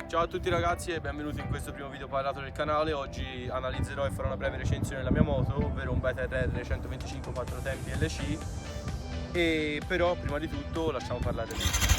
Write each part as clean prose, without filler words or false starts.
Ciao a tutti ragazzi e benvenuti in questo primo video parlato del canale. Oggi analizzerò e farò una breve recensione della mia moto, ovvero un Beta RR 125 4 tempi LC. E però prima di tutto lasciamo parlare di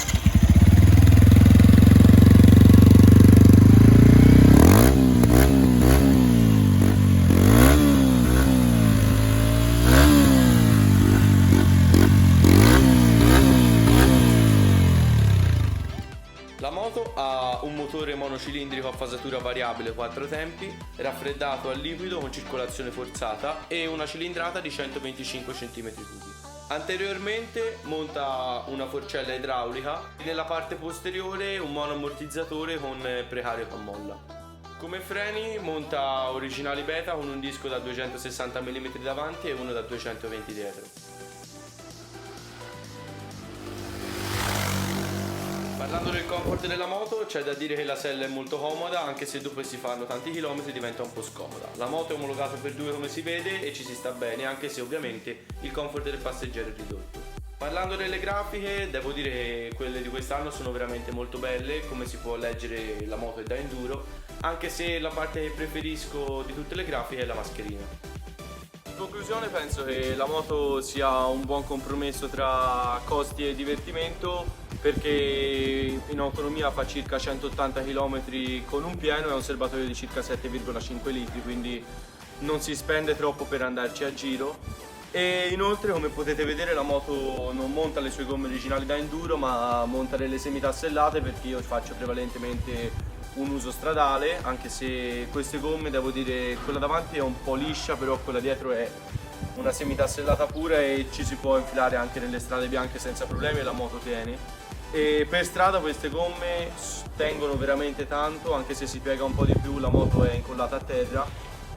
La moto ha un motore monocilindrico a fasatura variabile 4 tempi, raffreddato a liquido con circolazione forzata e una cilindrata di 125 cm3. Anteriormente monta una forcella idraulica e nella parte posteriore un monoammortizzatore con precario a molla. Come freni monta originali Beta con un disco da 260 mm davanti e uno da 220 dietro. Parlando del comfort della moto, c'è da dire che la sella è molto comoda, anche se dopo che si fanno tanti chilometri diventa un po' scomoda. La moto è omologata per due come si vede e ci si sta bene, anche se ovviamente il comfort del passeggero è ridotto. Parlando delle grafiche, devo dire che quelle di quest'anno sono veramente molto belle, come si può leggere la moto è da enduro, anche se la parte che preferisco di tutte le grafiche è la mascherina. In conclusione penso che la moto sia un buon compromesso tra costi e divertimento, perché in autonomia fa circa 180 km con un pieno e ha un serbatoio di circa 7,5 litri, quindi non si spende troppo per andarci a giro. E inoltre, come potete vedere, la moto non monta le sue gomme originali da enduro ma monta delle semitassellate, perché io faccio prevalentemente un uso stradale, anche se queste gomme, devo dire, quella davanti è un po' liscia, però quella dietro è una semitassellata pura e ci si può infilare anche nelle strade bianche senza problemi e la moto tiene. E per strada queste gomme tengono veramente tanto, anche se si piega un po' di più la moto è incollata a terra.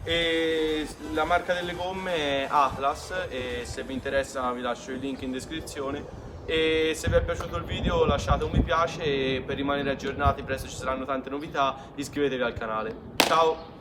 E la marca delle gomme è Atlas e se vi interessa vi lascio il link in descrizione. E se vi è piaciuto il video lasciate un mi piace e per rimanere aggiornati, presto ci saranno tante novità, iscrivetevi al canale. Ciao!